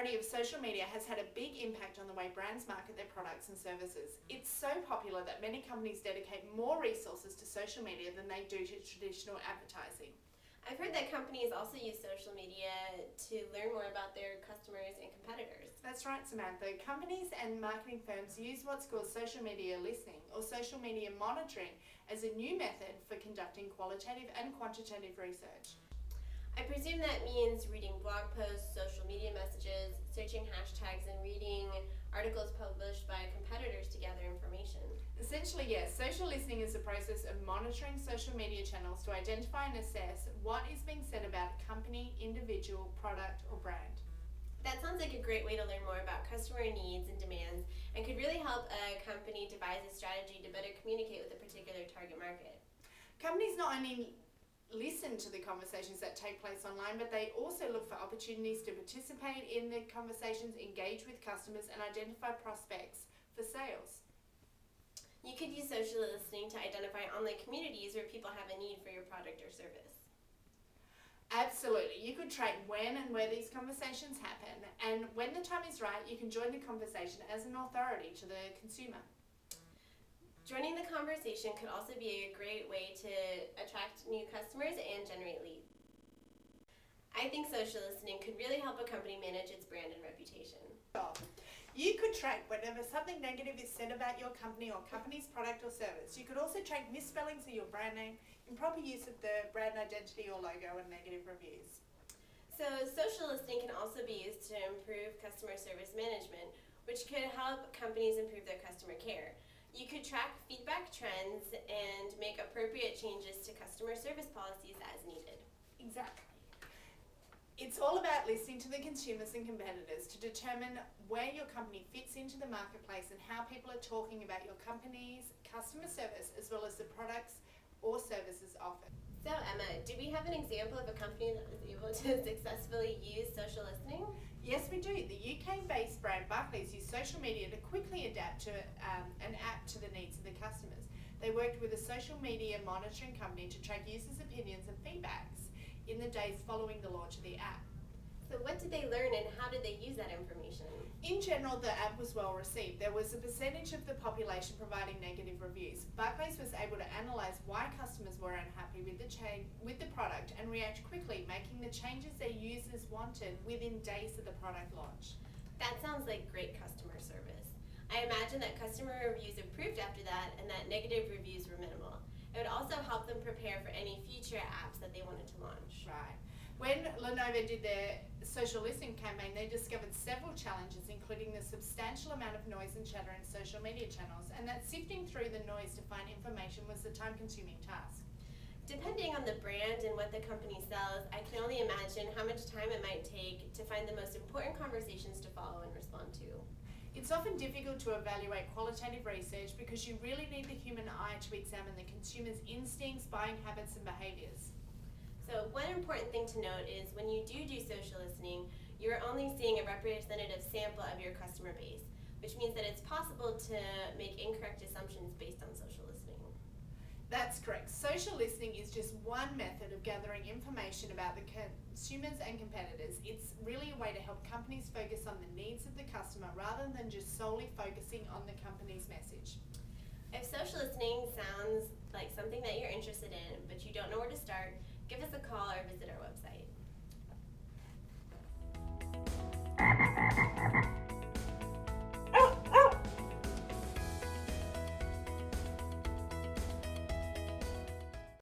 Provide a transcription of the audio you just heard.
popularity of social media has had a big impact on the way brands market their products and services. It's so popular that many companies dedicate more resources to social media than they do to traditional advertising. I've heard that companies also use social media to learn more about their customers and competitors. That's right, Samantha. Companies and marketing firms use what's called social media listening or social media monitoring as a new method for conducting qualitative and quantitative research. I presume that means reading blog posts, social media messages, searching hashtags, and reading articles published by competitors to gather information. Essentially, yes. Social listening is the process of monitoring social media channels to identify and assess what is being said about a company, individual, product, or brand. That sounds like a great way to learn more about customer needs and demands and could really help a company devise a strategy to better communicate with a particular target market. Companies not only listen to the conversations that take place online, but they also look for opportunities to participate in the conversations, engage with customers, and identify prospects for sales. You could use social listening to identify online communities where people have a need for your product or service. Absolutely. You could track when and where these conversations happen, and when the time is right, you can join the conversation as an authority to the consumer. Joining the conversation could also be a great way to attract new customers and generate leads. I think social listening could really help a company manage its brand and reputation. You could track whenever something negative is said about your company or company's product or service. You could also track misspellings of your brand name, improper use of the brand identity or logo, and negative reviews. So social listening can also be used to improve customer service management, which could help companies improve their customer care. You could track feedback trends and make appropriate changes to customer service policies as needed. Exactly. It's all about listening to the consumers and competitors to determine where your company fits into the marketplace and how people are talking about your company's customer service as well as the products or services offered. So Emma, do we have an example of a company that was able to successfully use social listening? Yes, we do. The UK-based brand Barclays used social media to quickly adapt to an app to the needs of the customers. They worked with a social media monitoring company to track users' opinions and feedbacks in the days following the launch of the app. So what did they learn and how did they use that information? In general, the app was well received. There was a percentage of the population providing negative reviews. Barclays was able to analyse why customers were unhappy with the product and react quickly, making the changes their users wanted within days of the product launch. That sounds like great customer service. I imagine that customer reviews improved after that and that negative reviews were minimal. It would also help them prepare for any future apps that they wanted to launch. Right. When Lenovo did their social listening campaign, they discovered several challenges, including the substantial amount of noise and chatter in social media channels, and that sifting through the noise to find information was a time-consuming task. Depending on the brand and what the company sells, I can only imagine how much time it might take to find the most important conversations to follow and respond to. It's often difficult to evaluate qualitative research because you really need the human eye to examine the consumer's instincts, buying habits, and behaviours. So one important thing to note is when you do social listening, you're only seeing a representative sample of your customer base, which means that it's possible to make incorrect assumptions based on social listening. That's correct. Social listening is just one method of gathering information about the consumers and competitors. It's really a way to help companies focus on the needs of the customer rather than just solely focusing on the company's message. If social listening sounds like something that you're interested in, but you don't know where to start, give us a call or visit our website.